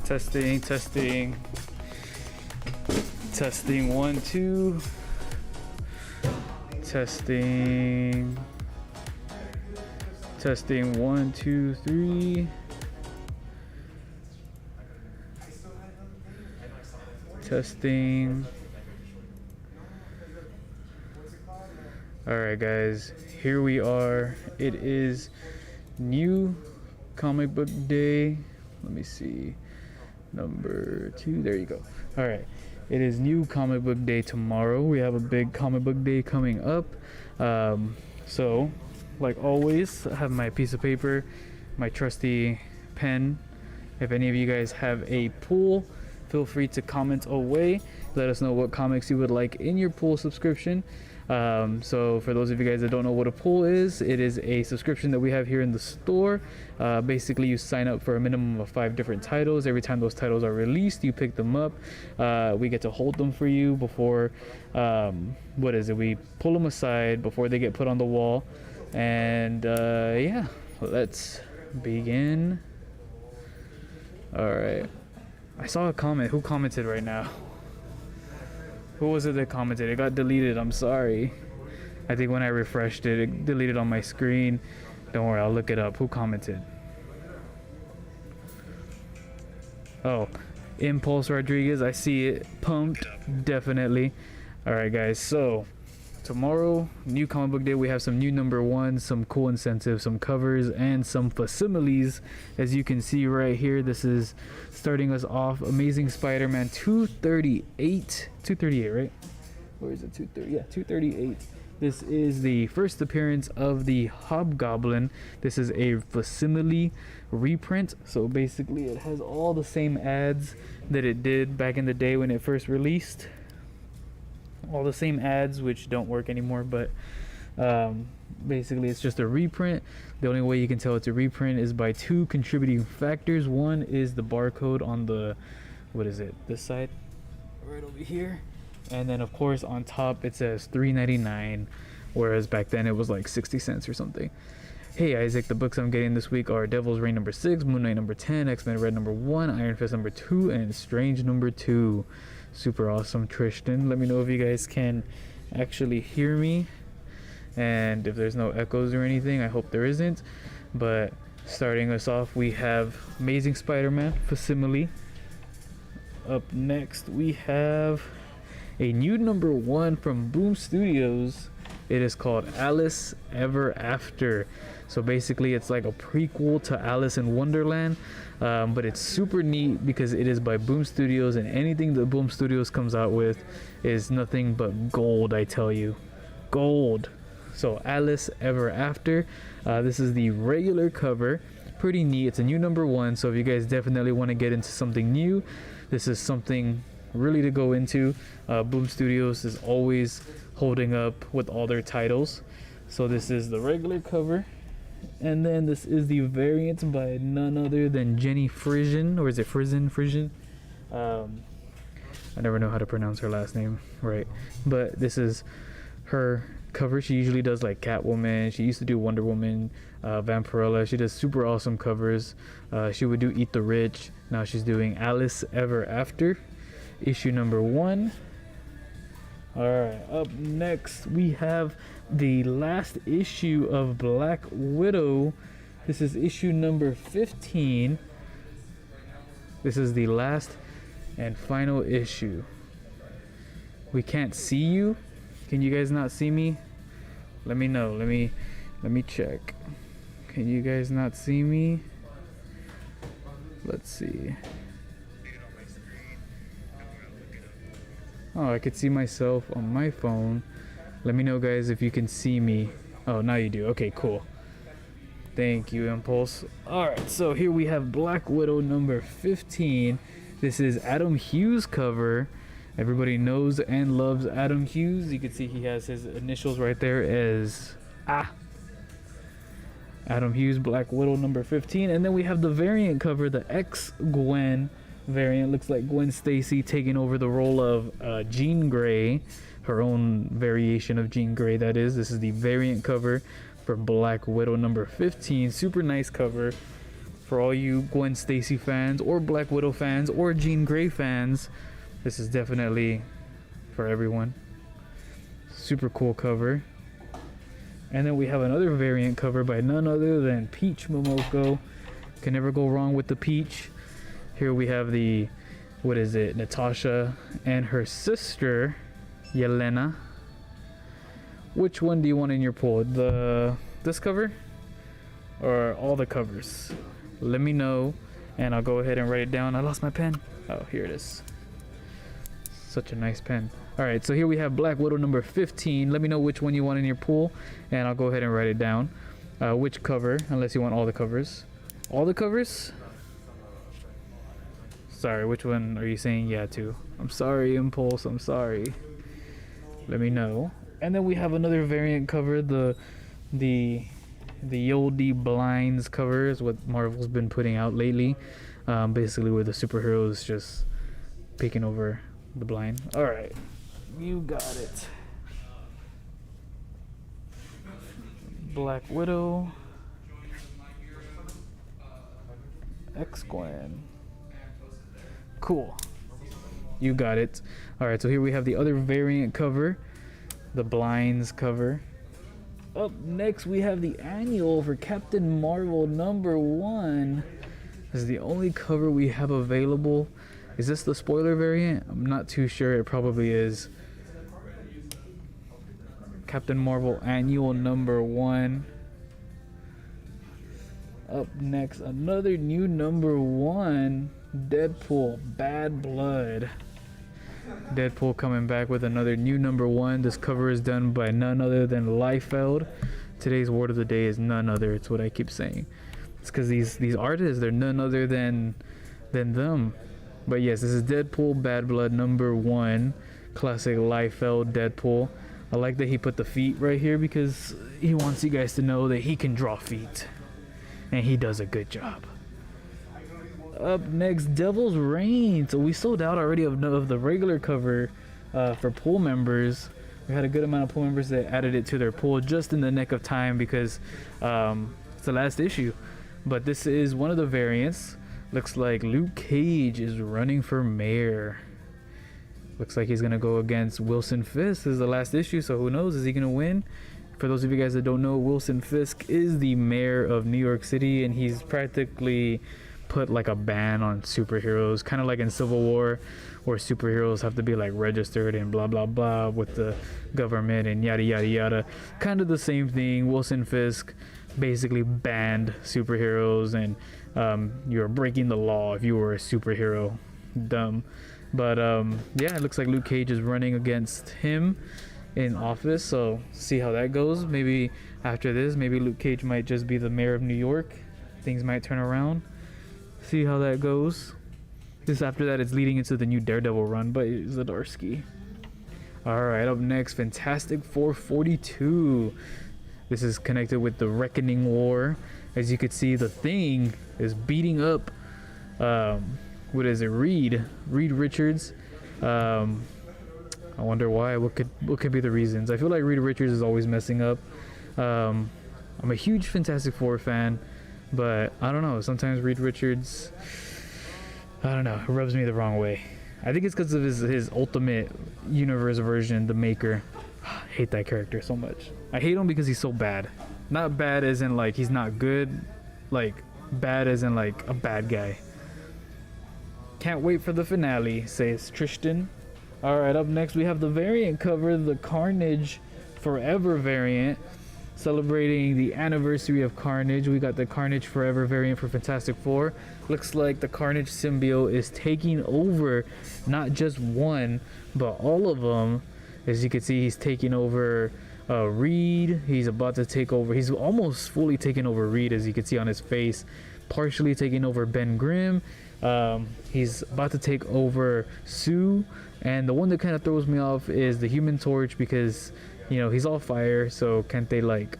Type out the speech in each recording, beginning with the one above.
Testing, testing. Testing 1, 2. Testing. Testing 1, 2, 3. Testing. Alright guys, here we are. It is new comic book day. Let me see. Number 2. There you go. Alright. It is new comic book day tomorrow. We have a big comic book day coming up. So, like always, I have my piece of paper, my trusty pen. If any of you guys have a pool, feel free to comment away. Let us know what comics you would like in your pool subscription. So for those of you guys that don't know what a pool is, it is a subscription that we have here in the store. Basically you sign up for a minimum of 5 different titles. Every time those titles are released, you pick them up. We get to hold them for you before we pull them aside before they get put on the wall. And yeah, let's begin. All right, I saw a comment. Who commented right now? Who was it that commented? It got deleted. I'm sorry. I think when I refreshed it, it deleted on my screen. Don't worry, I'll look it up. Who commented? Oh, Impulse Rodriguez. I see it. Pumped. Definitely. All right, guys. So tomorrow, new comic book day. We have some new number 1, some cool incentives, some covers, and some facsimiles. As you can see right here, this is starting us off. Amazing Spider-Man 238. 238, right? Or is it 230? Yeah, 238. This is the first appearance of the Hobgoblin. This is a facsimile reprint. So basically, it has all the same ads that it did back in the day when it first released. All the same ads, which don't work anymore, but basically it's just a reprint. The only way you can tell it's a reprint is by 2 contributing factors. One is the barcode on the, what is it, this side right over here, and then of course on top it says $3.99, whereas back then it was like 60 cents or something. Hey Isaac, the books I'm getting this week are Devil's Reign number 6, Moon Knight number 10, X-Men Red number 1, Iron Fist number 2, and Strange number 2. Super awesome, Tristan. Let me know if you guys can actually hear me and if there's no echoes or anything. I hope there isn't. But starting us off, we have Amazing Spider-Man facsimile. Up next, we have a new number 1 from Boom Studios. It is called Alice Ever After. So basically it's like a prequel to Alice in Wonderland, but it's super neat because it is by Boom Studios, and anything that Boom Studios comes out with is nothing but gold, I tell you. Gold. So Alice Ever After. This is the regular cover. Pretty neat. It's a new number 1, so if you guys definitely want to get into something new, this is something really to go into. Boom Studios is always holding up with all their titles. So this is the regular cover, and then this is the variant by none other than Jenny Frison, or is it Frison? I never know how to pronounce her last name right, but this is her cover. She usually does like Catwoman. She used to do Wonder Woman, Vampirella. She does super awesome covers. She would do Eat the Rich. Now she's doing Alice Ever After, issue number 1. Alright, up next we have the last issue of Black Widow. This is issue number 15. This is the last and final issue. We can't see you. Can you guys not see me? Let me know. Let me check. Can you guys not see me? Let's see. Oh, I could see myself on my phone. Let me know, guys, if you can see me. Oh, now you do. Okay, cool. Thank you, Impulse. Alright, so here we have Black Widow number 15. This is Adam Hughes cover. Everybody knows and loves Adam Hughes. You can see he has his initials right there as Adam Hughes, Black Widow number 15. And then we have the variant cover, the X-Gwen variant. Looks like Gwen Stacy taking over the role of Jean Grey, her own variation of Jean Grey, that is. This is the variant cover for Black Widow number 15. Super nice cover For all you Gwen Stacy fans or Black Widow fans or Jean Grey fans, this is definitely for everyone. Super cool cover. And then we have another variant cover by none other than Peach Momoko. Can never go wrong with the Peach. Here we have the, what is it, Natasha and her sister, Yelena. Which one do you want in your pool? This cover? Or all the covers? Let me know and I'll go ahead and write it down. I lost my pen. Oh, here it is. Such a nice pen. All right, so here we have Black Widow number 15. Let me know which one you want in your pool and I'll go ahead and write it down. Which cover, unless you want all the covers. All the covers? Sorry, which one are you saying yeah to? I'm sorry, Impulse, I'm sorry. Let me know. And then we have another variant cover, the Yoldi Blinds cover is what Marvel's been putting out lately. Basically where the superheroes just taking over the blind. Alright, you got it. Black Widow, X-Gwen. Cool, you got it. Alright, so here we have the other variant cover, the Blinds cover. Up next we have the annual for Captain Marvel number 1. This is the only cover we have available. Is this the spoiler variant? I'm not too sure. It probably is. Captain Marvel annual number 1. Up next, another new number 1. Deadpool Bad Blood. Deadpool coming back with another new number 1. This cover is done by none other than Liefeld. Today's word of the day is none other. It's what I keep saying. It's because these artists, they're none other than them. But yes, this is Deadpool Bad Blood number 1. Classic Liefeld Deadpool. I like that he put the feet right here because he wants you guys to know that he can draw feet. And he does a good job. Up next, Devil's Reign. So we sold out already of the regular cover for pool members. We had a good amount of pool members that added it to their pool just in the nick of time because it's the last issue. But this is one of the variants. Looks like Luke Cage is running for mayor. Looks like he's gonna go against Wilson Fisk. This is the last issue, so who knows? Is he gonna win? For those of you guys that don't know, Wilson Fisk is the mayor of New York City, and he's practically put like a ban on superheroes, kind of like in Civil War, where superheroes have to be like registered and blah blah blah with the government and yada yada yada. Kind of the same thing. Wilson Fisk basically banned superheroes, and you're breaking the law if you were a superhero. Dumb. But yeah, it looks like Luke Cage is running against him in office, so see how that goes. Maybe after this, maybe Luke Cage might just be the mayor of New York. Things might turn around. See how that goes. Just after that, it's leading into the new Daredevil run by Zdarsky. Alright, up next, Fantastic Four 42. This is connected with the Reckoning War. As you can see, the Thing is beating up what is it, Reed Richards. I wonder why. What could be the reasons? I feel like Reed Richards is always messing up. I'm a huge Fantastic Four fan, but I don't know, sometimes Reed Richards, I don't know, it rubs me the wrong way. I think it's because of his Ultimate Universe version, The Maker. I hate that character so much. I hate him because he's so bad. Not bad as in like he's not good, like bad as in like a bad guy. Can't wait for the finale, says Tristan. Alright, up next we have the variant cover, the Carnage Forever variant. Celebrating the anniversary of Carnage, we got the Carnage Forever variant for Fantastic Four. Looks like the Carnage symbiote is taking over not just one, but all of them. As you can see, he's taking over Reed. He's about to take over. He's almost fully taken over Reed, as you can see on his face. Partially taking over Ben Grimm. He's about to take over Sue. And the one that kind of throws me off is the Human Torch, because you know he's all fire, so can't they, like,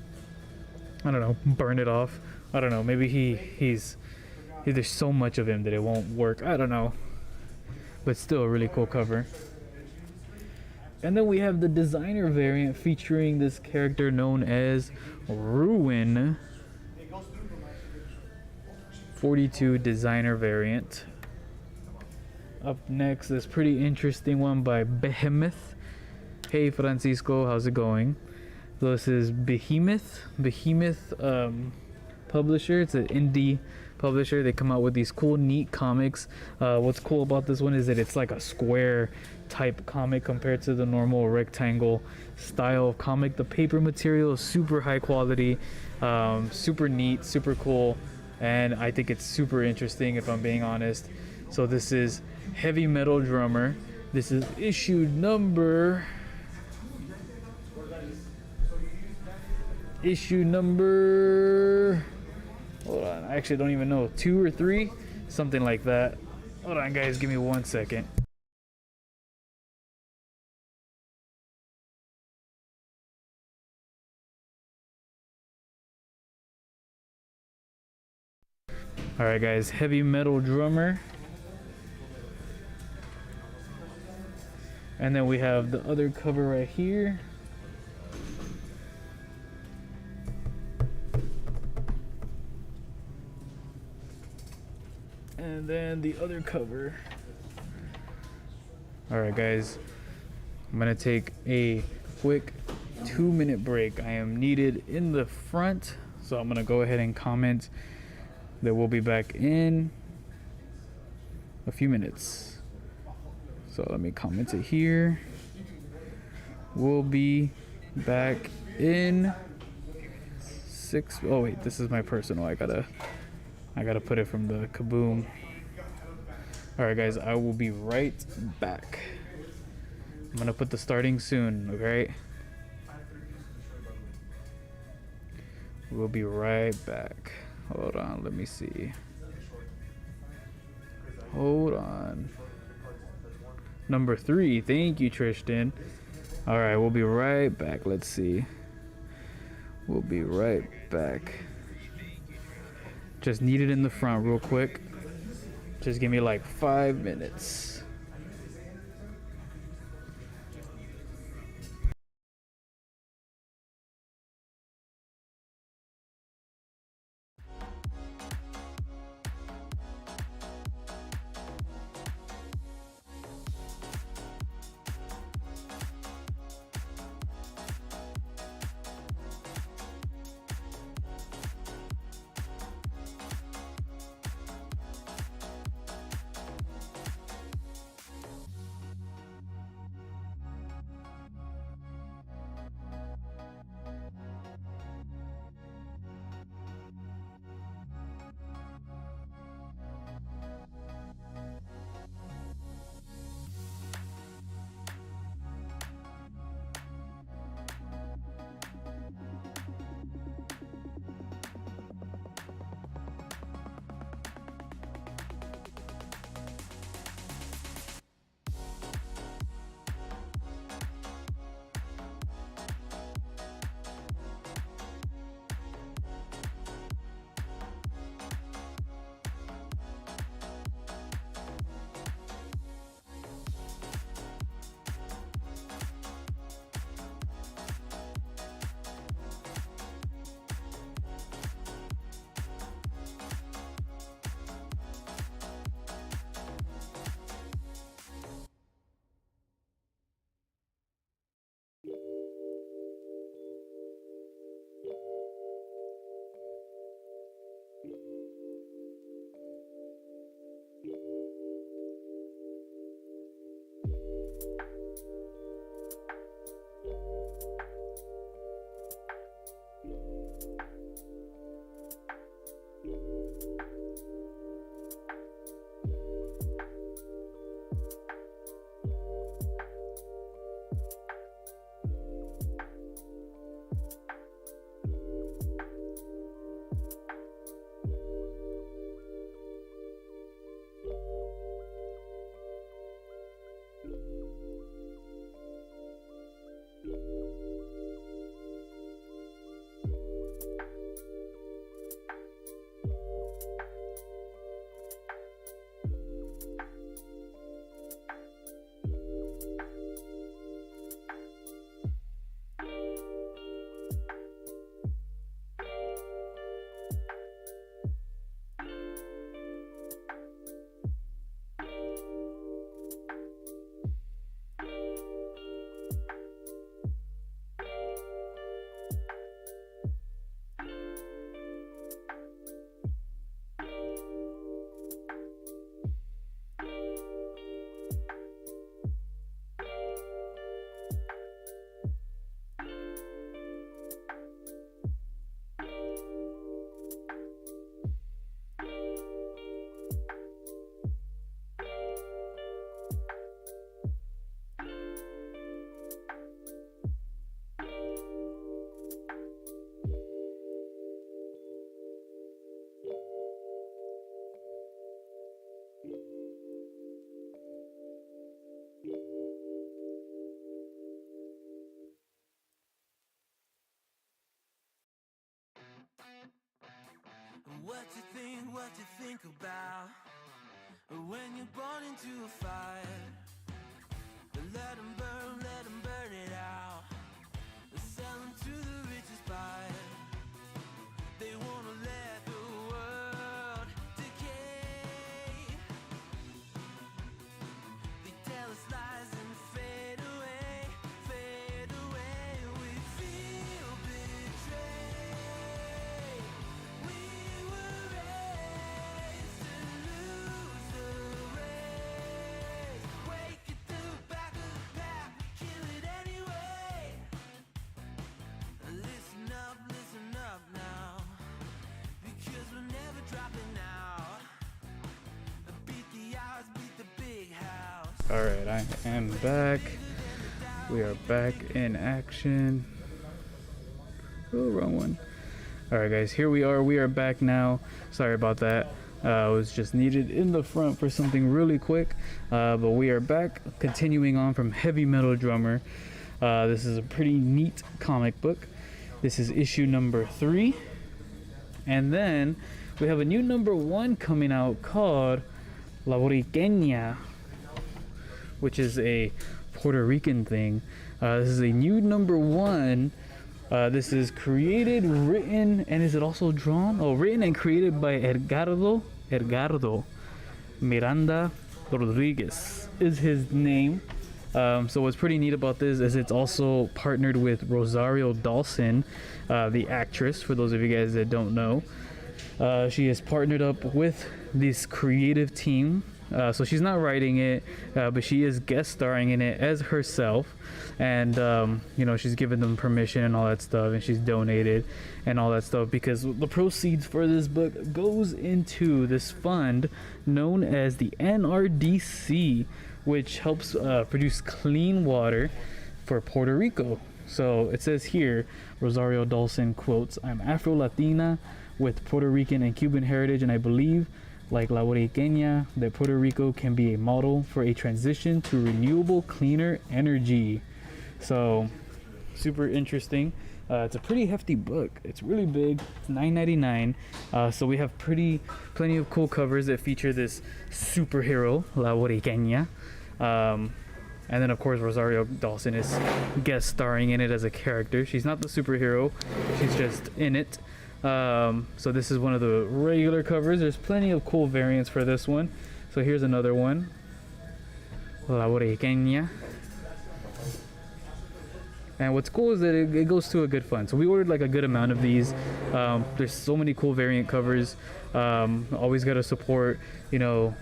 I don't know, burn it off? I don't know, maybe he's there's so much of him that it won't work. I don't know, but still a really cool cover. And then we have the designer variant featuring this character known as Ruin. 42 designer variant. Up next, this pretty interesting one by Behemoth. Hey Francisco, how's it going? This is Behemoth publisher. It's an indie publisher. They come out with these cool, neat comics. What's cool about this one is that it's like a square type comic compared to the normal rectangle style of comic. The paper material is super high quality, super neat, super cool, and I think it's super interesting if I'm being honest. So this is Heavy Metal Drummer. This is issue number hold on, I actually don't even know, 2 or 3, something like that. Hold on guys, give me 1 second. Alright guys, Heavy Metal Drummer. And then we have the other cover right here. And then the other cover. Alright guys, I'm gonna take a quick 2-minute break. I am needed in the front, so I'm gonna go ahead and comment that we'll be back in a few minutes. So let me comment it here. We'll be back in 6. Oh wait, this is my personal. I gotta put it from the Kaboom. Alright guys, I will be right back. I'm gonna put the starting soon, okay? We'll be right back. Hold on, let me see. Hold on. Number 3, thank you Tristan. Alright, we'll be right back. Let's see. We'll be right back. Just need it in the front real quick. Just give me like 5 minutes. What you think about when you're born into a fire? Let 'em burn it out. Sell 'em to the richest buyer. They wanna let the world decay. They tell us lies and fade away, fade away. We feel betrayed. We were raised to lose the race. Wake at the back of the pack, kill it anyway. Listen up now, because we're never dropping out. Beat the odds, beat the big house. All right, I am back. We are back in action. Oh, wrong one. All right, guys, here we are. We are back now. Sorry about that. I was just needed in the front for something really quick, but we are back, continuing on from Heavy Metal Drummer. This is a pretty neat comic book. This is issue number 3, and then we have a new number 1 coming out called La Boriqueña, which is a Puerto Rican thing. This is a new number 1. This is created, written, and is it also drawn? Oh, written and created by Edgardo Miranda Rodriguez is his name. So what's pretty neat about this is it's also partnered with Rosario Dawson, the actress, for those of you guys that don't know. She is partnered up with this creative team. So she's not writing it, but she is guest starring in it as herself. And, you know, she's given them permission and all that stuff, and she's donated and all that stuff, because the proceeds for this book goes into this fund known as the NRDC, which helps produce clean water for Puerto Rico. So it says here, Rosario Dawson quotes, "I'm Afro-Latina with Puerto Rican and Cuban heritage, and I believe, like La Boriqueña, that Puerto Rico can be a model for a transition to renewable, cleaner energy." So super interesting. It's a pretty hefty book. It's really big. It's $9.99. So we have plenty of cool covers that feature this superhero, La Boriqueña. And then of course Rosario Dawson is guest starring in it as a character. She's not the superhero, she's just in it. So this is one of the regular covers. There's plenty of cool variants for this one. So here's another one, La Boriqueña. And what's cool is that it goes to a good fund. So we ordered like a good amount of these. There's so many cool variant covers. Always got to support, you know,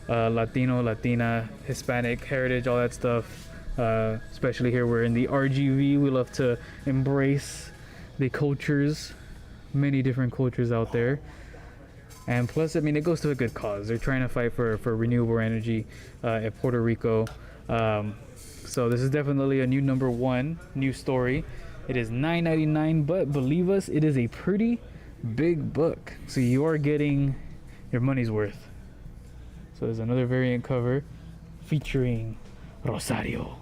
Latino, Latina, Hispanic heritage, all that stuff. Especially here we're in the RGV. We love to embrace the cultures, many different cultures out there. And plus, I mean, it goes to a good cause. They're trying to fight for renewable energy at Puerto Rico. So this is definitely a new number 1, new story. It is $9.99, but believe us, it is a pretty big book. So you are getting your money's worth. So there's another variant cover featuring Rosario.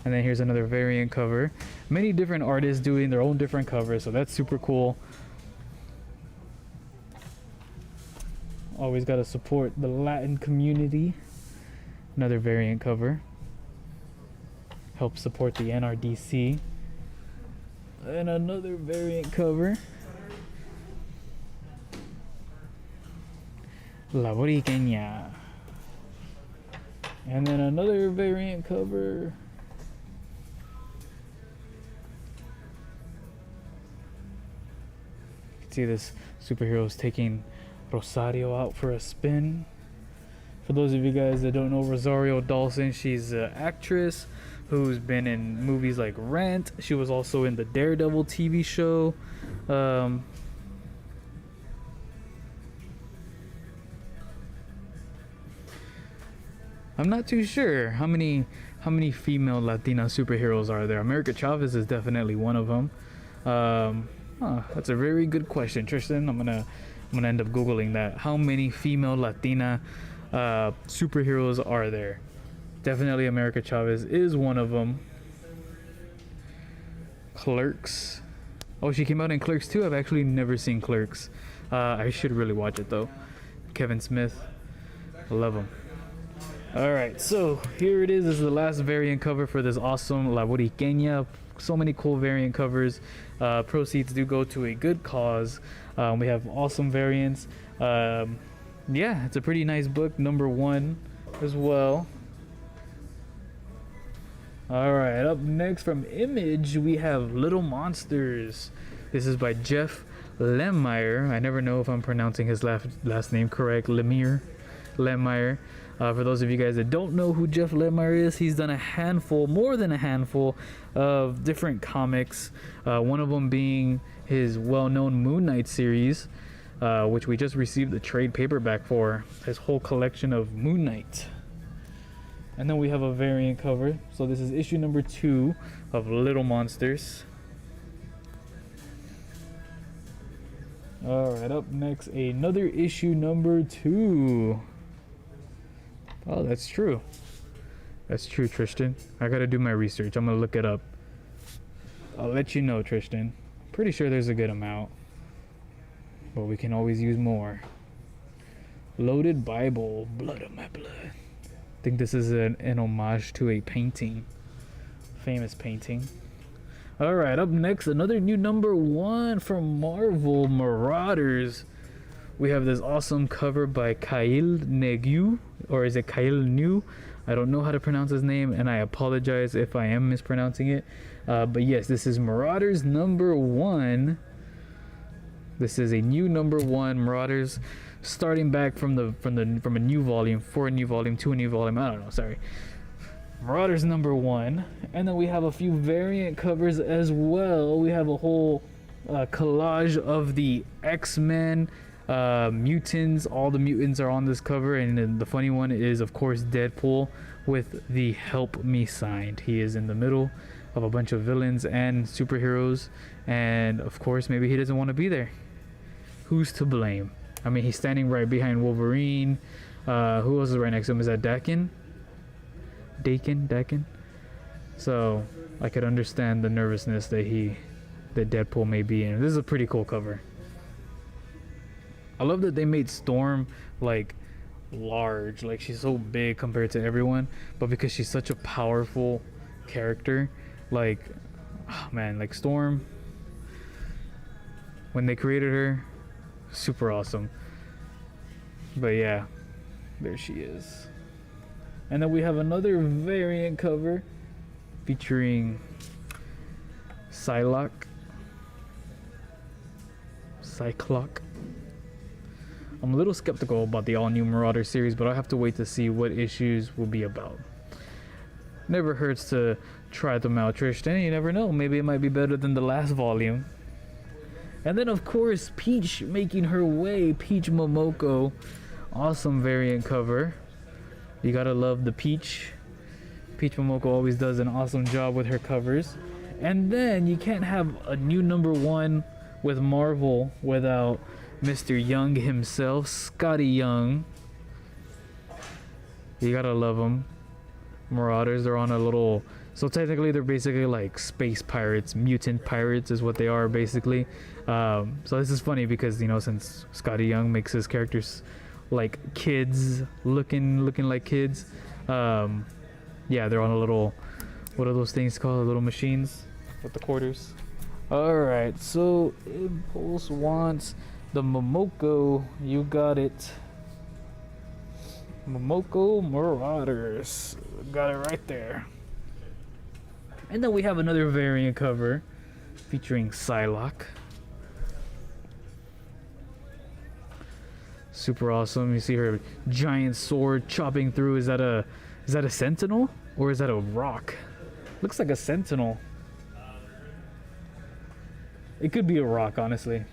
And then here's another variant cover. Many different artists doing their own different covers, so that's super cool. Always got to support the Latin community. Another variant cover. Help support the NRDC. And another variant cover. La Boriqueña. And then another variant cover. You can see this superhero is taking Rosario out for a spin. For those of you guys that don't know Rosario Dawson, she's an actress who's been in movies like Rent. She was also in the Daredevil TV show. I'm not too sure how many female Latina superheroes are there. America Chavez is definitely one of them. That's a very good question, Tristan. I'm gonna I'm gonna end up googling that. How many female Latina superheroes are there? Definitely America Chavez is one of them. Clerks. Oh, she came out in Clerks too. I've actually never seen Clerks. I should really watch it though. Kevin Smith, love him. All right, so here it is. This is the last variant cover for this awesome La Boriqueña. So many cool variant covers. Proceeds do go to a good cause. We have awesome variants. Yeah, it's a pretty nice book. Number 1 as well. All right, up next from Image, we have Little Monsters. This is by Jeff Lemire. I never know if I'm pronouncing his last name correct. Lemire. For those of you guys that don't know who Jeff Lemire is, he's done a handful, more than a handful, of different comics. One of them being his well-known Moon Knight series, which we just received the trade paperback for. His whole collection of Moon Knight. And then we have a variant cover. So this is issue number 2 of Little Monsters. Alright, up next, another issue number 2. Oh, that's true. That's true, Tristan. I gotta do my research. I'm gonna look it up. I'll let you know, Tristan. Pretty sure there's a good amount. But we can always use more. Loaded Bible, Blood of My Blood. I think this is an homage to a painting. Famous painting. Alright, up next, another new number 1 from Marvel, Marauders. We have this awesome cover by Kyle Negu, or is it Kyle New? I don't know how to pronounce his name, and I apologize if I am mispronouncing it. But yes, this is Marauders number 1. This is a new number 1, Marauders, starting back from a new volume, for a new volume, to a new volume. I don't know, sorry. Marauders number 1, and then we have a few variant covers as well. We have a whole collage of the X-Men, mutants. All the mutants are on this cover, and then the funny one is, of course, Deadpool with the "Help Me" signed. He is in the middle of a bunch of villains and superheroes, and of course, maybe he doesn't want to be there. Who's to blame? I mean, he's standing right behind Wolverine. Who else is right next to him? Is that Daken? Daken. So I could understand the nervousness that Deadpool may be in. This is a pretty cool cover. I love that they made Storm like large, like she's so big compared to everyone, but because she's such a powerful character, like, oh man, like Storm, when they created her, super awesome. But yeah, there she is. And then we have another variant cover featuring Psylocke. I'm a little skeptical about the all-new Marauder series, but I'll have to wait to see what issues will be about. Never hurts to try them out, Tristan. You never know. Maybe it might be better than the last volume. And then, of course, Peach making her way. Peach Momoko. Awesome variant cover. You gotta love the Peach. Peach Momoko always does an awesome job with her covers. And then you can't have a new number 1 with Marvel without Mr. Young himself, Scotty Young. You gotta love him. Marauders, they're on a little... So technically they're basically like space pirates, mutant pirates is what they are basically. So this is funny because, you know, since Scotty Young makes his characters like kids, looking like kids. Yeah, they're on a little... What are those things called? Little machines with the quarters. Alright, so Impulse wants the Momoko. You got it. Momoko Marauders. Got it right there. And then we have another variant cover featuring Psylocke. Super awesome. You see her giant sword chopping through. Is that a sentinel or is that a rock? Looks like a sentinel. It could be a rock, honestly.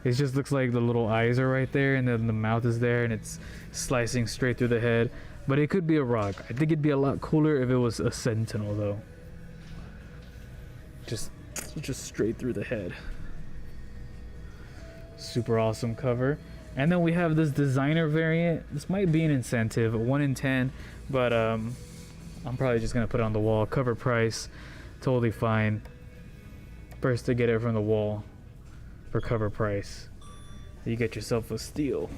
It just looks like the little eyes are right there and then the mouth is there and it's slicing straight through the head. But it could be a rock. I think it'd be a lot cooler if it was a sentinel though. Just straight through the head. Super awesome cover. And then we have this designer variant. This might be an incentive, a 1 in 10, but I'm probably just gonna put it on the wall. Cover price, totally fine. First to get it from the wall for cover price. You get yourself a steal.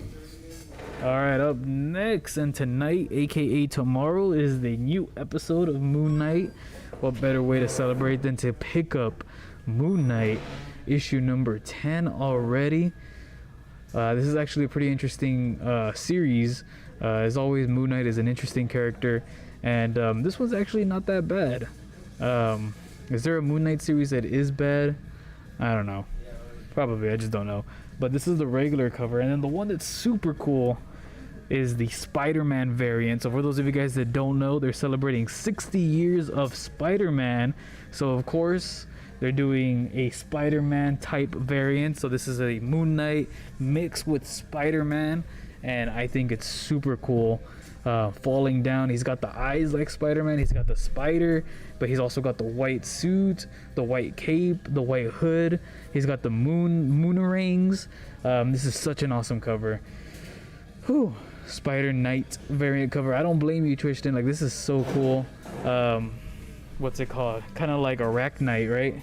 Alright, up next, and tonight, aka tomorrow, is the new episode of Moon Knight. What better way to celebrate than to pick up Moon Knight issue number 10 already. This is actually a pretty interesting series. As always, Moon Knight is an interesting character, and this one's actually not that bad. Is there a Moon Knight series that is bad? I don't know. Probably, I just don't know. But this is the regular cover, and then the one that's super cool is the Spider-Man variant. So for those of you guys that don't know, they're celebrating 60 years of Spider-Man. So of course, they're doing a Spider-Man type variant. So this is a Moon Knight mixed with Spider-Man, and I think it's super cool. Falling down, he's got the eyes like Spider-Man, he's got the spider, but he's also got the white suit, the white cape, the white hood. He's got the moon rings. This is such an awesome cover. Whew. Spider Knight variant cover. I don't blame you, Tristan. Like, this is so cool. What's it called? Kind of like Arachnite, right?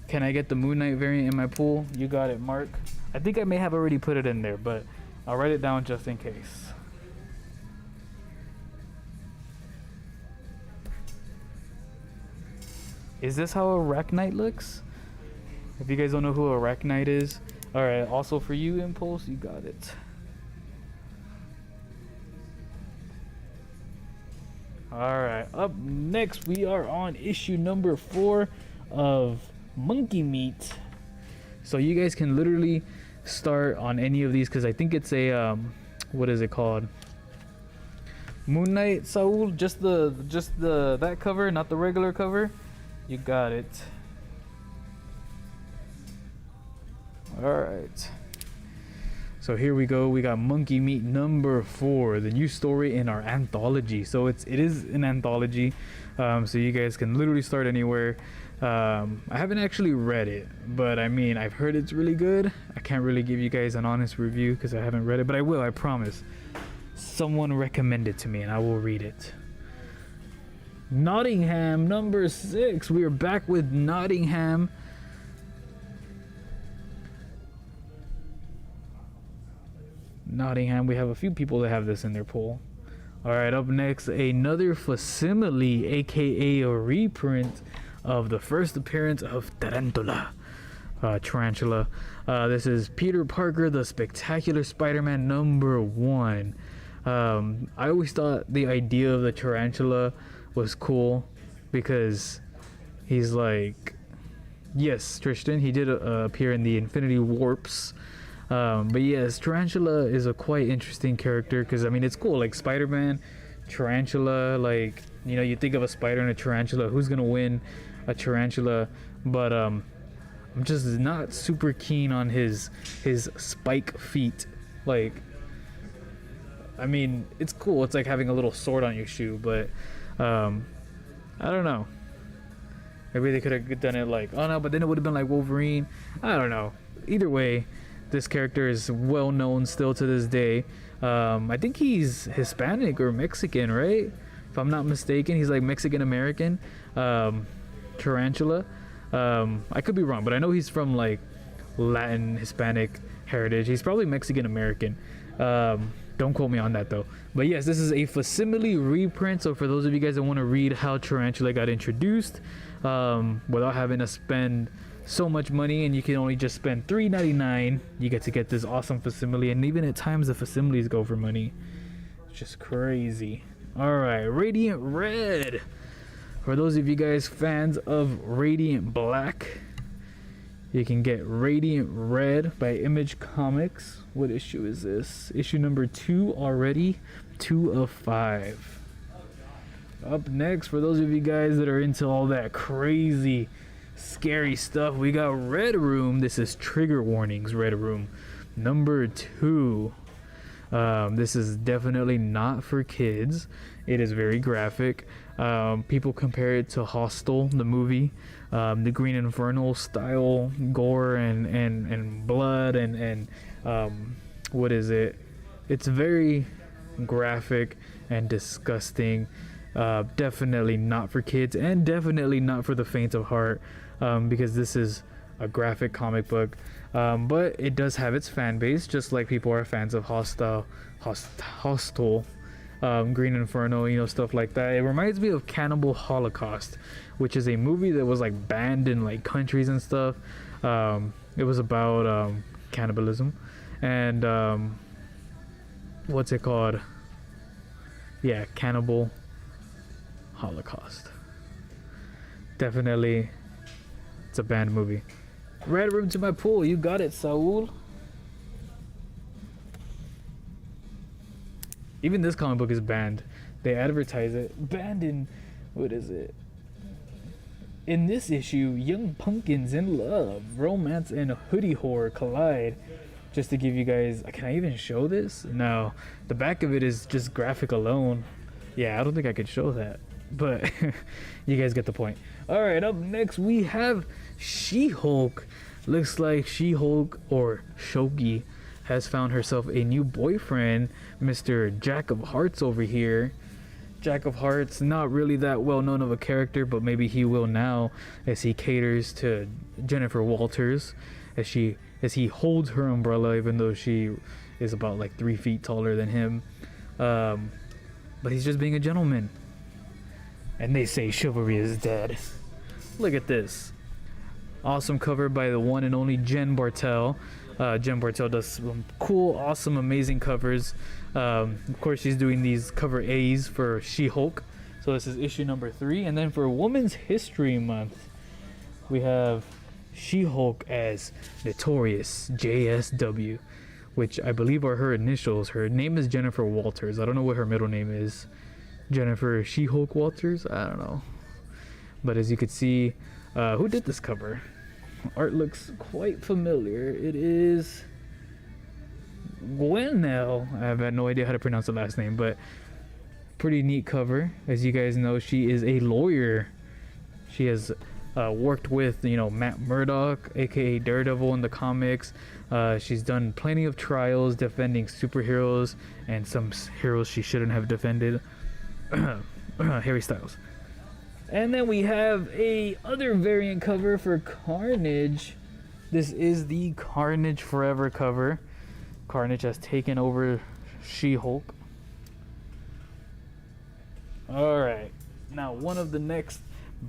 Can I get the Moon Knight variant in my pool? You got it, Mark. I think I may have already put it in there, but I'll write it down just in case. Is this how Arachnite looks? If you guys don't know who Arachnite is, alright, also for you, Impulse, you got it. Alright, up next we are on issue number 4 of Monkey Meat. So you guys can literally start on any of these, because I think it's a what is it called? Moon Knight, Saul, just the that cover, not the regular cover. You got it. Alright. So here we go. We got Monkey Meat number 4, the new story in our anthology. So it is an anthology. So you guys can literally start anywhere. I haven't actually read it, but I mean, I've heard it's really good. I can't really give you guys an honest review because I haven't read it, but I will, I promise. Someone recommended to me and I will read it. Nottingham number 6. We are back with Nottingham. Nottingham, we have a few people that have this in their pool. Alright, up next, another facsimile, aka a reprint of the first appearance of Tarantula. Tarantula. This is Peter Parker, the Spectacular Spider-Man number 1. I always thought the idea of the tarantula was cool because he's like, yes, Tristan, he did appear in the Infinity Warps. But yes, Tarantula is a quite interesting character because, I mean, it's cool. Like Spider-Man, Tarantula, like, you know, you think of a spider and a tarantula. Who's going to win a tarantula? But I'm just not super keen on his spike feet. Like, I mean, it's cool. It's like having a little sword on your shoe, but I don't know. Maybe they could have done it like, oh no, but then it would have been like Wolverine. I don't know. Either way, this character is well known still to this day. I think he's Hispanic or Mexican, right? If I'm not mistaken, he's like Mexican American. Tarantula. I could be wrong, but I know he's from like Latin Hispanic heritage. He's probably Mexican American. Don't quote me on that though. But yes, this is a facsimile reprint. So for those of you guys that want to read how Tarantula got introduced, without having to spend so much money, and you can only just spend $3.99, you get to get this awesome facsimile. And even at times the facsimiles go for money. It's just crazy. All right, Radiant Red. For those of you guys fans of Radiant Black, you can get Radiant Red by Image Comics. What issue is this? Issue number 2 already. 2 of 5. Up next, for those of you guys that are into all that crazy, scary stuff, we got Red Room. This is Trigger Warnings Red Room number 2. This is definitely not for kids. It is very graphic. People compare it to Hostel, the movie, the Green Inferno style gore and blood and what is it? It's very graphic and disgusting. Definitely not for kids, and definitely not for the faint of heart, because this is a graphic comic book. But it does have its fan base, just like people are fans of Hostel, Green Inferno, you know, stuff like that. It reminds me of Cannibal Holocaust, which is a movie that was like banned in like countries and stuff. It was about cannibalism and what's it called? Yeah, Cannibal Holocaust. Definitely, it's a banned movie. Red room to my pool. You got it, Saul. Even this comic book is banned. They advertise it. Banned in, what is it? In this issue, young pumpkins in love, romance, and hoodie horror collide. Just to give you guys, can I even show this? No. The back of it is just graphic alone. Yeah, I don't think I could show that. But you guys get the point. Alright, up next we have She-Hulk. Looks like She-Hulk, or Shoki, has found herself a new boyfriend, Mr. Jack of Hearts over here. Jack of Hearts, not really that well known of a character, but maybe he will now, as he caters to Jennifer Walters, as he holds her umbrella, even though she is about like 3 feet taller than him. But he's just being a gentleman. And they say chivalry is dead. Look at this. Awesome cover by the one and only Jen Bartel. Jen Bartel does some cool, awesome, amazing covers. Of course, she's doing these cover A's for She-Hulk. So this is issue number 3. And then for Women's History Month, we have She-Hulk as Notorious JSW, which I believe are her initials. Her name is Jennifer Walters. I don't know what her middle name is. Jennifer She-Hulk Walters? I don't know. But as you can see, who did this cover? Art looks quite familiar. It is Gwenelle. I have no idea how to pronounce the last name, but pretty neat cover. As you guys know, she is a lawyer. She has worked with, you know, Matt Murdock, aka Daredevil, in the comics. She's done plenty of trials defending superheroes and some heroes she shouldn't have defended. Harry Styles. And then we have a other variant cover for Carnage. This is the Carnage Forever cover. Carnage has taken over She-Hulk. Alright, now one of the next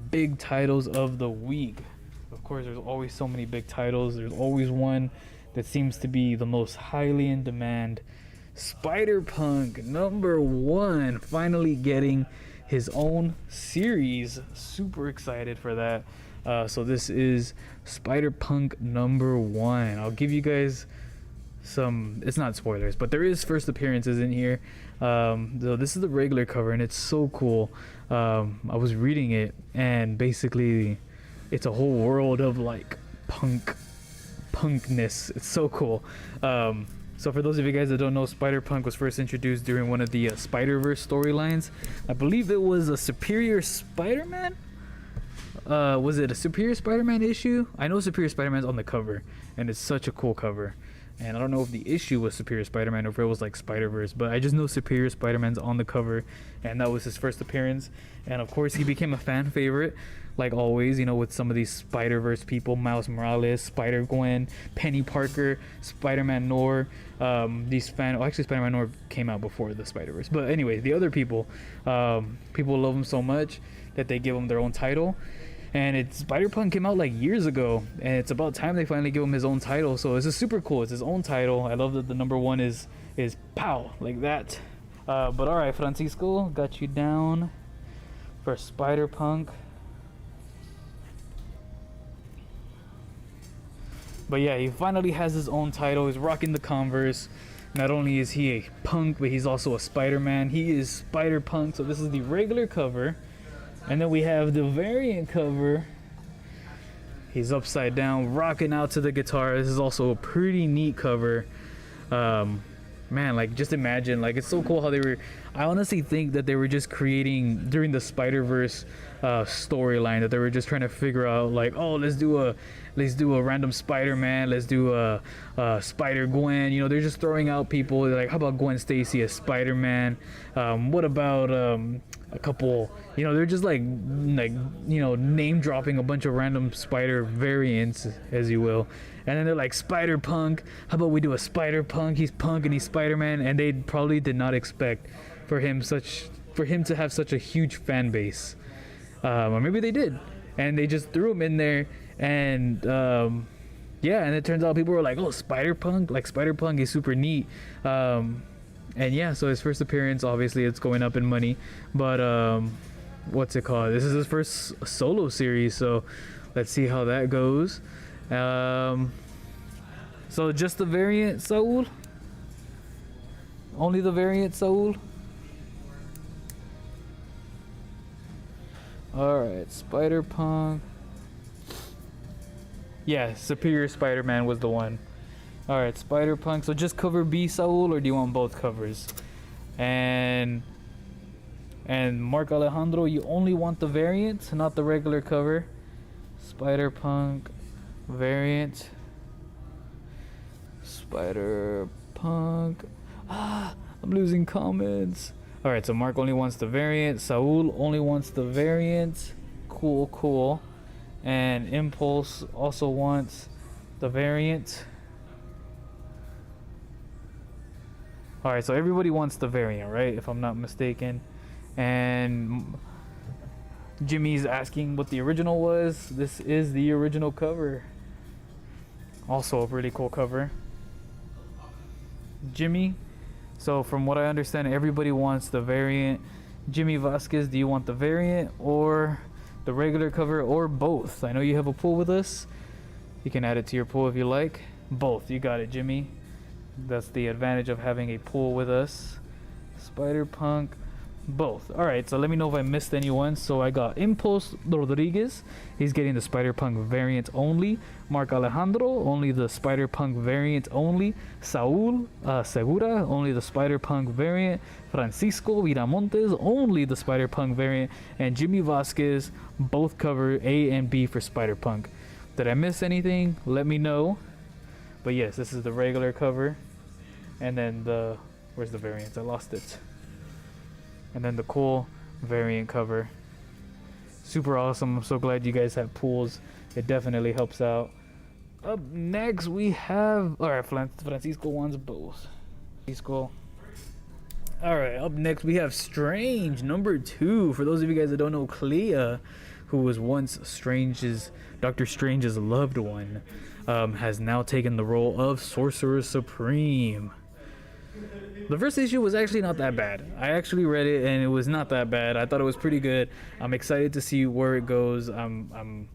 big titles of the week. Of course, there's always so many big titles. There's always one that seems to be the most highly in demand. Spider-Punk #1 finally getting his own series. Super excited for that. So this is Spider-Punk #1. I'll give you guys some, it's not spoilers, but there is first appearances in here. So this is the regular cover and it's so cool. I was reading it and basically it's a whole world of like punkness. It's so cool. So for those of you guys that don't know, Spider-Punk was first introduced during one of the Spider-Verse storylines. I believe it was a Superior Spider-Man? Was it a Superior Spider-Man issue? I know Superior Spider-Man's on the cover, and it's such a cool cover. And I don't know if the issue was Superior Spider-Man or if it was like Spider-Verse, but I just know Superior Spider-Man's on the cover, and that was his first appearance. And of course, he became a fan favorite, like always, you know, with some of these Spider-Verse people, Miles Morales, Spider-Gwen, Penny Parker, Spider-Man Noir. Actually Spider-Man Noir came out before the Spider-Verse. But anyway, the other people love him so much that they give him their own title. And Spider-Punk came out like years ago, and it's about time they finally give him his own title. So this is super cool. It's his own title. I love that the #1 is pow, like that. But alright, Francisco, got you down for Spider-Punk. But yeah, he finally has his own title. He's rocking the Converse. Not only is he a punk, but he's also a Spider-Man. He is Spider-Punk. So this is the regular cover. And then we have the variant cover. He's upside down, rocking out to the guitar. This is also a pretty neat cover. man, like just imagine, like it's so cool how they were. I honestly think that they were just creating during the Spider-Verse storyline, that they were just trying to figure out like, oh, let's do a random Spider-Man, let's do a Spider-Gwen. You know, they're just throwing out people like, how about Gwen Stacy as Spider-Man? What about a couple, you know, they're just like you know, name dropping a bunch of random spider variants, as you will. And then they're like, Spider-Punk, how about we do a Spider-Punk? He's punk and he's Spider-Man. And they probably did not expect for him to have such a huge fan base, or maybe they did, and they just threw him in there. And yeah, and it turns out people were like, oh, Spider-Punk, like Spider-Punk is super neat. And yeah, so his first appearance, obviously it's going up in money, but what's it called, this is his first solo series, so let's see how that goes. So just the variant, Saul? Only the variant, Saul? Alright, Spider-Punk. Yeah, Superior Spider-Man was the one. Alright, Spider-Punk. So just cover B, Saul, or do you want both covers? And Mark Alejandro, you only want the variant, not the regular cover. Spider-Punk variant. Spider-Punk. I'm losing comments. Alright, so Mark only wants the variant. Saul only wants the variant. Cool. And Impulse also wants the variant. Alright, so everybody wants the variant, right? If I'm not mistaken. And Jimmy's asking what the original was. This is the original cover. Also a really cool cover. Jimmy, so from what I understand, everybody wants the variant. Jimmy Vasquez, do you want the variant or the regular cover, or both? I know you have a pool with us. You can add it to your pool if you like. Both, you got it, Jimmy. That's the advantage of having a pool with us. Spider-Punk, both. Alright, so let me know if I missed anyone. So I got Impulse Rodriguez, he's getting the Spider-Punk variant only. Mark Alejandro, only the Spider-Punk variant only. Saul Segura, only the Spider-Punk variant. Francisco Viramontes, only the Spider-Punk variant. And Jimmy Vasquez, both cover A and B for Spider-Punk. Did I miss anything? Let me know. But yes, this is the regular cover. And then where's the variant? I lost it. And then the cool variant cover. Super awesome. I'm so glad you guys have pools. It definitely helps out. Up next we have, alright, Francisco wants both. Francisco. Alright, up next we have Strange number 2. For those of you guys that don't know, Clea, who was once Doctor Strange's loved one, has now taken the role of Sorcerer Supreme. The first issue was actually not that bad. I actually read it and it was not that bad. I thought it was pretty good. I'm excited to see where it goes. I'm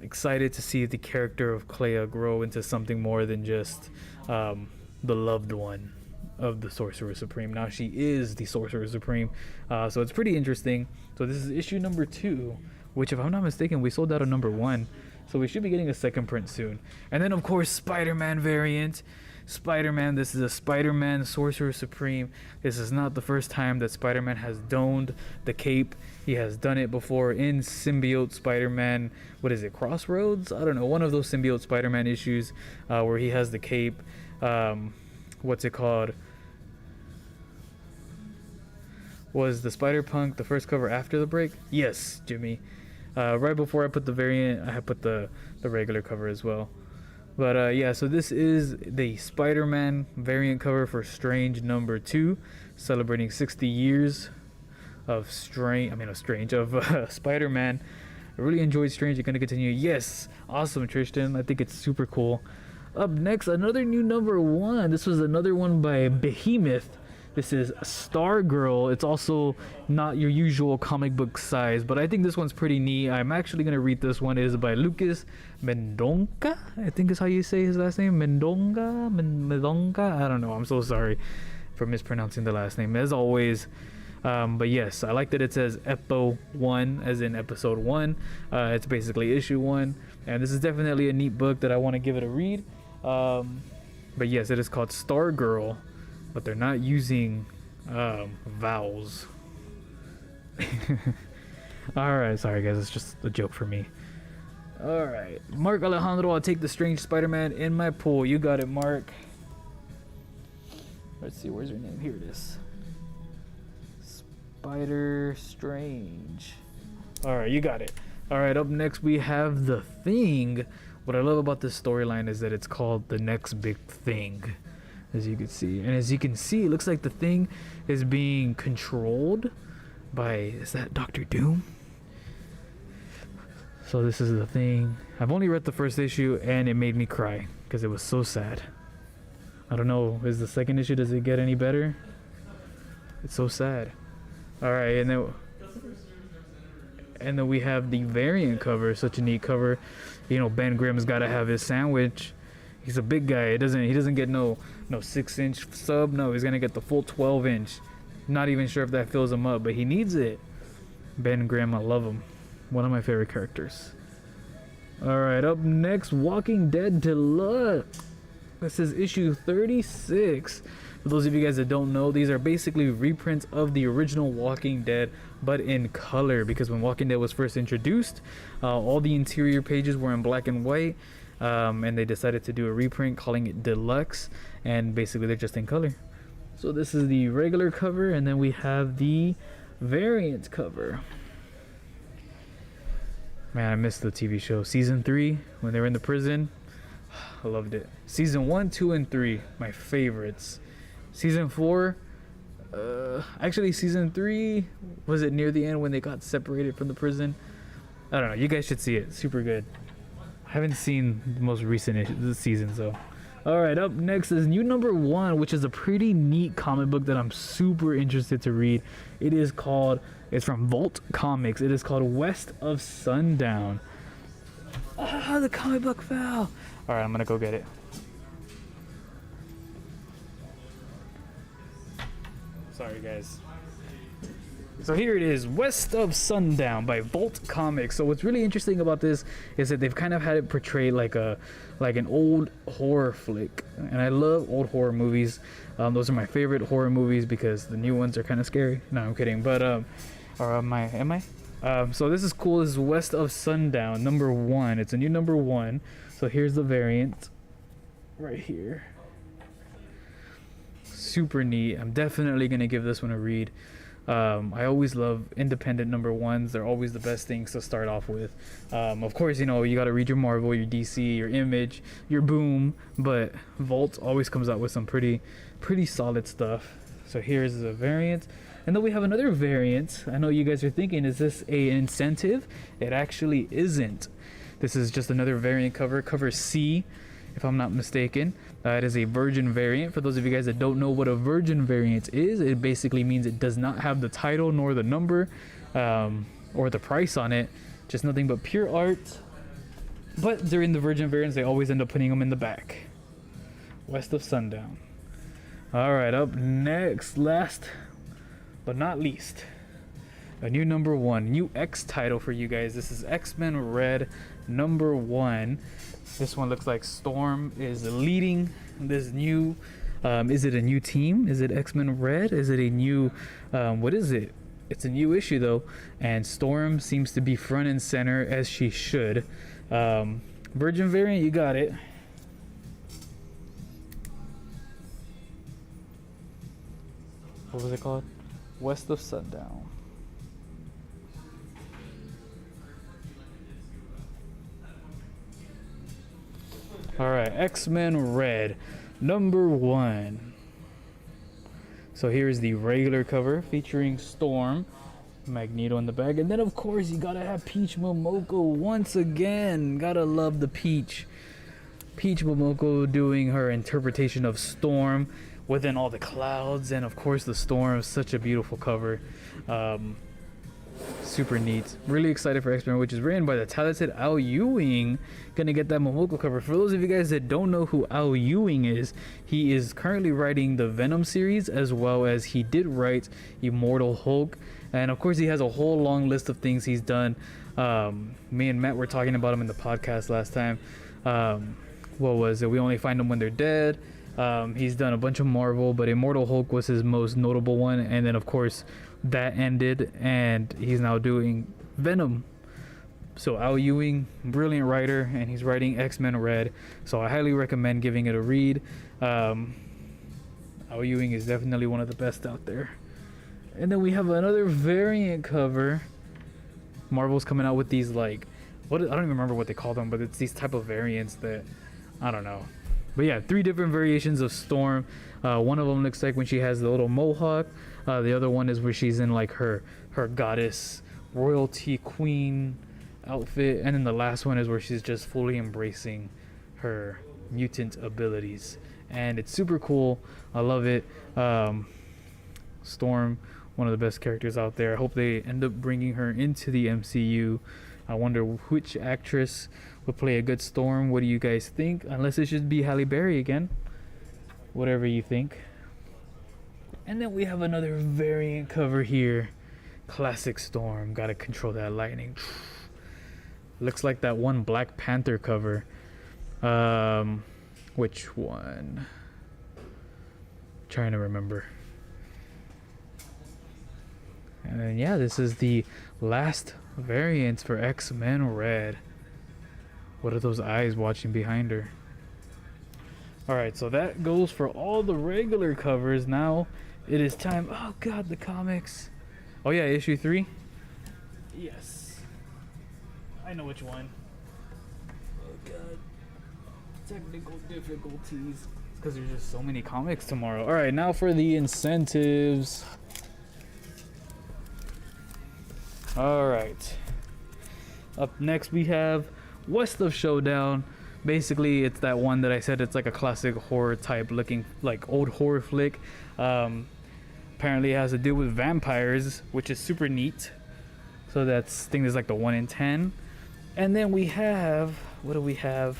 excited to see the character of Clea grow into something more than just the loved one of the Sorcerer Supreme. Now she is the Sorcerer Supreme, so it's pretty interesting. So this is issue number 2, which, if I'm not mistaken, we sold out on number 1, so we should be getting a second print soon. And then of course Spider-Man variant. Spider-Man, this is a Spider-Man Sorcerer Supreme. This is not the first time that Spider-Man has donned the cape. He has done it before in Symbiote Spider-Man, what is it, Crossroads? I don't know, one of those Symbiote Spider-Man issues where he has the cape. What's it called? Was the Spider-Punk the first cover after the break? Yes, Jimmy. Right before I put the variant, I had put the regular cover as well. But yeah, so this is the Spider-Man variant cover for Strange number 2, celebrating 60 years of Spider-Man. I really enjoyed Strange. You're gonna continue. Yes, awesome, Tristan. I think it's super cool. Up next, another new number 1. This was another one by Behemoth. This is Stargirl. It's also not your usual comic book size, but I think this one's pretty neat. I'm actually going to read this one. It is by Lucas Mendonca, I think is how you say his last name. Mendonca? I don't know. I'm so sorry for mispronouncing the last name, as always. But yes, I like that it says Epo 1, as in episode 1. It's basically issue 1. And this is definitely a neat book that I want to give it a read. But yes, it is called Stargirl. but they're not using vowels. Alright, sorry guys, it's just a joke for me. Alright, Mark Alejandro, I'll take the Strange Spider-Man in my pool. You got it, Mark. Let's see, where's your name? Here it is. Spider Strange. Alright, you got it. Alright, up next we have The Thing. What I love about this storyline is that it's called The Next Big Thing, as you can see. And as you can see, it looks like The Thing is being controlled by, is that Doctor Doom? So this is The Thing. I've only read the first issue and it made me cry because it was so sad. I don't know, is the second issue, does it get any better? It's so sad. Alright, and then we have the variant cover, such a neat cover. You know, Ben Grimm's got to have his sandwich. He's a big guy. He doesn't get no 6-inch sub. No, he's gonna get the full 12-inch. Not even sure if that fills him up, but he needs it. Ben Grimm, I love him. One of my favorite characters. All right, up next, Walking Dead Deluxe. This is issue 36. For those of you guys that don't know, these are basically reprints of the original Walking Dead, but in color, because when Walking Dead was first introduced, all the interior pages were in black and white, and they decided to do a reprint calling it Deluxe, and basically they're just in color. So this is the regular cover, and then we have the variant cover. Man, I missed the TV show. Season 3, when they were in the prison, I loved it. Season 1, 2, and 3, my favorites. Season 4, actually season 3, was it near the end when they got separated from the prison? I don't know, you guys should see it, super good. I haven't seen the most recent season, so. Alright, up next is new number 1, which is a pretty neat comic book that I'm super interested to read. It's from Vault Comics. It is called West of Sundown. Ah, the comic book fell. Alright, I'm gonna go get it. Sorry guys. So here it is, West of Sundown by Vault Comics. So what's really interesting about this is that they've kind of had it portrayed like an old horror flick, and I love old horror movies. Those are my favorite horror movies because the new ones are kind of scary. No, I'm kidding. But or am I? So this is cool. This is West of Sundown, number 1. It's a new number 1. So here's the variant right here. Super neat. I'm definitely gonna give this one a read. I always love independent number 1s. They're always the best things to start off with. Of course, you know, you got to read your Marvel, your DC, your Image, your Boom, but Vault always comes out with some pretty solid stuff. So here's a variant, and then we have another variant. I know you guys are thinking, is this an incentive? It actually isn't. This is just another variant cover C, if I'm not mistaken. It is a virgin variant. For those of you guys that don't know what a virgin variant is, it basically means it does not have the title nor the number or the price on it, just nothing but pure art. But during the virgin variants, they always end up putting them in the back. West of Sundown. All right, up next, last but not least, a new number 1, new X title for you guys. This is X-Men Red number 1. This one looks like Storm is leading this new, is it a new team? Is it X-Men Red? Is it a new, what is it? It's a new issue though, and Storm seems to be front and center as she should. Virgin variant, you got it. What was it called? West of Sundown. Alright, X-Men Red, number 1. So here's the regular cover featuring Storm, Magneto in the back, and then of course you gotta have Peach Momoko once again. Gotta love the Peach Momoko doing her interpretation of Storm within all the clouds, and of course the Storm. Such a beautiful cover. Super neat. Really excited for X-Men, which is written by the talented Al Ewing. Gonna get that Momoko cover. For those of you guys that don't know who Al Ewing is, he is currently writing the Venom series, as well as he did write Immortal Hulk, and of course he has a whole long list of things he's done. Me and Matt were talking about him in the podcast last time. What was it? We Only Find Them When They're Dead. He's done a bunch of Marvel, but Immortal Hulk was his most notable one, and then of course that ended, and he's now doing Venom. So Al Ewing, brilliant writer, and he's writing X-Men Red. So I highly recommend giving it a read. Al Ewing is definitely one of the best out there. And then we have another variant cover. Marvel's coming out with these like, I don't even remember what they call them, but it's these type of variants that I don't know. But yeah, 3 different variations of Storm. One of them looks like when she has the little mohawk. The other one is where she's in like her goddess royalty queen outfit, and then the last one is where she's just fully embracing her mutant abilities, and it's super cool. I love it. Storm, one of the best characters out there. I hope they end up bringing her into the MCU. I wonder which actress would play a good Storm. What do you guys think? Unless it should be Halle Berry again. Whatever you think. And then we have another variant cover here. Classic Storm. Gotta control that lightning. Looks like that one Black Panther cover. Which one? Trying to remember. And then yeah, this is the last variant for X-Men Red. What are those eyes watching behind her? Alright, so that goes for all the regular covers. Now it is time. Oh god, the comics. Oh yeah, issue 3. Yes, I know which one. Oh god, technical difficulties. It's because there's just so many comics tomorrow. Alright, now for the incentives. Alright, up next we have West of Showdown. Basically it's that one that I said, it's like a classic horror type looking, like old horror flick. Apparently it has to do with vampires, which is super neat. So that's, I think there's like the 1 in 10. And then we have, what do we have?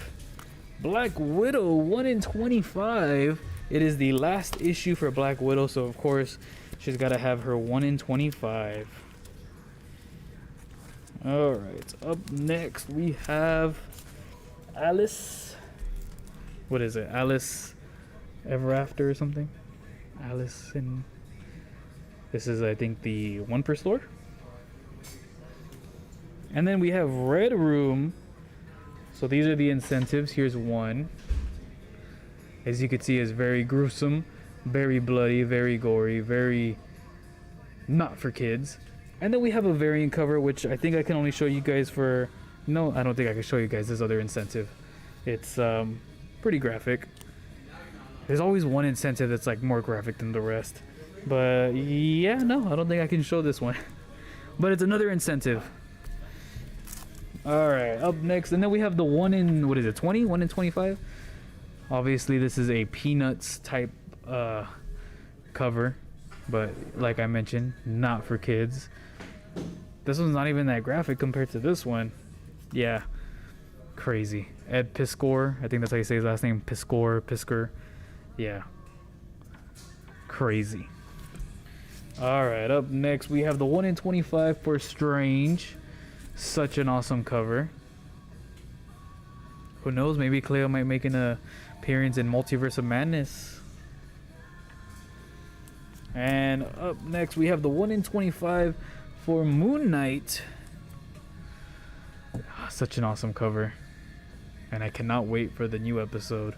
Black Widow 1 in 25. It is the last issue for Black Widow, so of course she's got to have her 1 in 25. Alright, up next we have Alice. What is it? Alice Ever After or something? Alice in... This is, I think, the 1 per store. And then we have Red Room. So these are the incentives. Here's one. As you can see, it's very gruesome, very bloody, very gory, very not for kids. And then we have a variant cover, which I think I can only show you guys for... No, I don't think I can show you guys this other incentive. It's pretty graphic. There's always one incentive that's like more graphic than the rest. But yeah, no, I don't think I can show this one. But it's another incentive. Alright, up next. And then we have the 1 in, what is it, 20? 1 in 25? Obviously, this is a Peanuts type cover. But like I mentioned, not for kids. This one's not even that graphic compared to this one. Yeah, crazy. Ed Piskor, I think that's how you say his last name. Piskor. Yeah, crazy. Alright, up next we have the 1 in 25 for Strange. Such an awesome cover. Who knows, maybe Cleo might make an appearance in Multiverse of Madness. And up next we have the 1 in 25 for Moon Knight. Such an awesome cover. And I cannot wait for the new episode.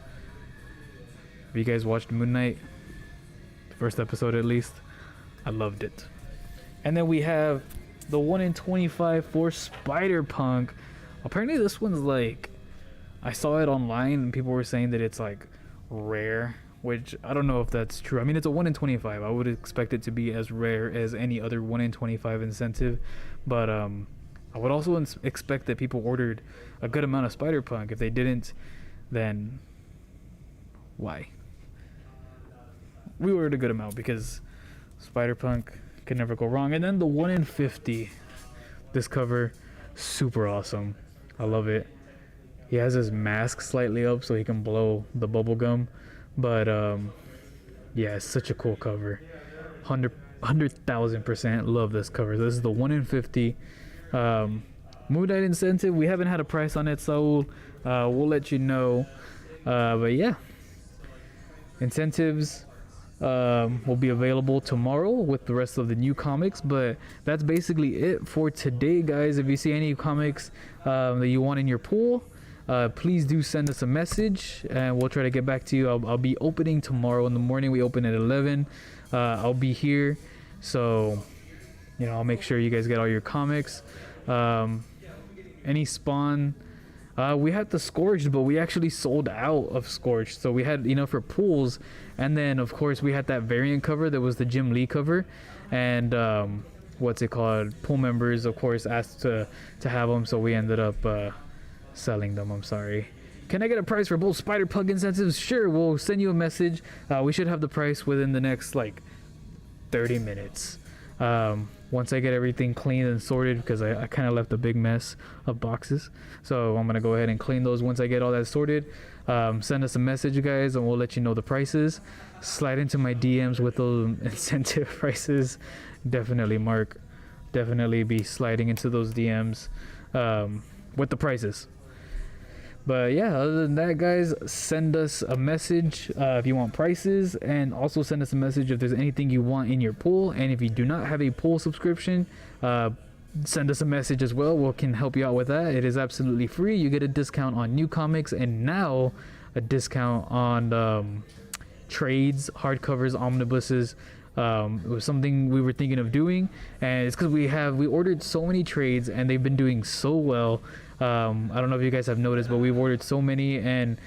Have you guys watched Moon Knight? The first episode at least. I loved it. And then we have the 1 in 25 for Spider-Punk. Apparently this one's like, I saw it online and people were saying that it's like rare, which I don't know if that's true. I mean, it's a 1 in 25. I would expect it to be as rare as any other 1 in 25 incentive. But I would also expect that people ordered a good amount of Spider-Punk. If they didn't, then why? We ordered a good amount because Spider-Punk can never go wrong. And then the 1 in 50. This cover, super awesome. I love it. He has his mask slightly up so he can blow the bubble gum. But yeah, it's such a cool cover. 100,000% love this cover. This is the 1 in 50. Moon Knight incentive. We haven't had a price on it, so we'll let you know. But yeah, incentives will be available tomorrow with the rest of the new comics. But that's basically it for today, guys. If you see any comics that you want in your pool, please do send us a message and we'll try to get back to you. I'll be opening tomorrow in the morning. We open at 11. I'll be here, so I'll make sure you guys get all your comics. Any Spawn, we had the Scorched, but we actually sold out of Scorched, so we had enough for pools. And then of course we had that variant cover that was the Jim Lee cover, and what's it called, pool members of course asked to have them, so we ended up selling them. I'm sorry. Can I get a price for both Spider Pug incentives? Sure, we'll send you a message. We should have the price within the next like 30 minutes. Once I get everything cleaned and sorted, because I kind of left a big mess of boxes, so I'm gonna go ahead and clean those once I get all that sorted. Send us a message, guys, and we'll let you know the prices. Slide into my DMs with those incentive prices. Definitely, Mark, definitely be sliding into those DMs with the prices. But yeah, other than that, guys, send us a message if you want prices, and also send us a message if there's anything you want in your pool. And if you do not have a pool subscription, send us a message as well. We can help you out with that. It is absolutely free. You get a discount on new comics, and now a discount on trades, hardcovers, omnibuses. It was something we were thinking of doing, and it's because we ordered so many trades and they've been doing so well. I don't know if you guys have noticed, but we've ordered so many and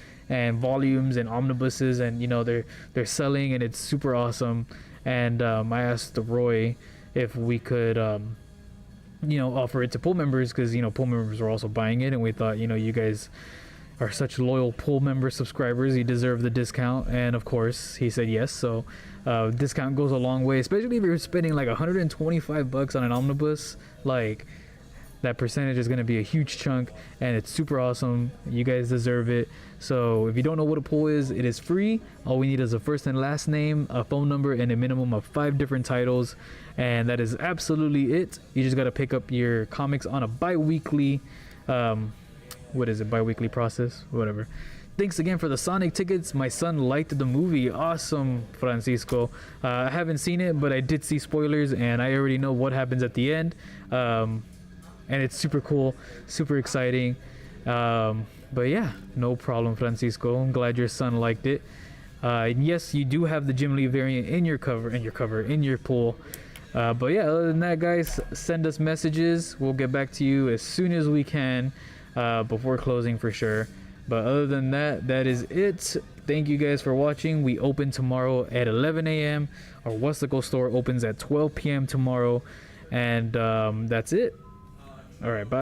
volumes and omnibuses, and they're selling, and it's super awesome. And I asked Roy if we could offer it to pool members, because pool members were also buying it, and we thought you guys are such loyal pool member subscribers, you deserve the discount. And of course he said yes, so discount goes a long way, especially if you're spending like $125 on an omnibus. Like, that percentage is going to be a huge chunk, and it's super awesome. You guys deserve it. So if you don't know what a pool is, it is free. All we need is a first and last name, a phone number, and a minimum of 5 different titles, and that is absolutely it. You just got to pick up your comics on a bi-weekly bi-weekly process, whatever. Thanks again for the Sonic tickets. My son liked the movie. Awesome, Francisco. I haven't seen it, but I did see spoilers, and I already know what happens at the end. And it's super cool, super exciting. But yeah, no problem, Francisco. I'm glad your son liked it. And yes, you do have the Jim Lee variant in your pool. But yeah, other than that, guys, send us messages. We'll get back to you as soon as we can, before closing for sure. But other than that, that is it. Thank you guys for watching. We open tomorrow at 11 a.m. Our Westaco store opens at 12 p.m. tomorrow. And that's it. All right, bye.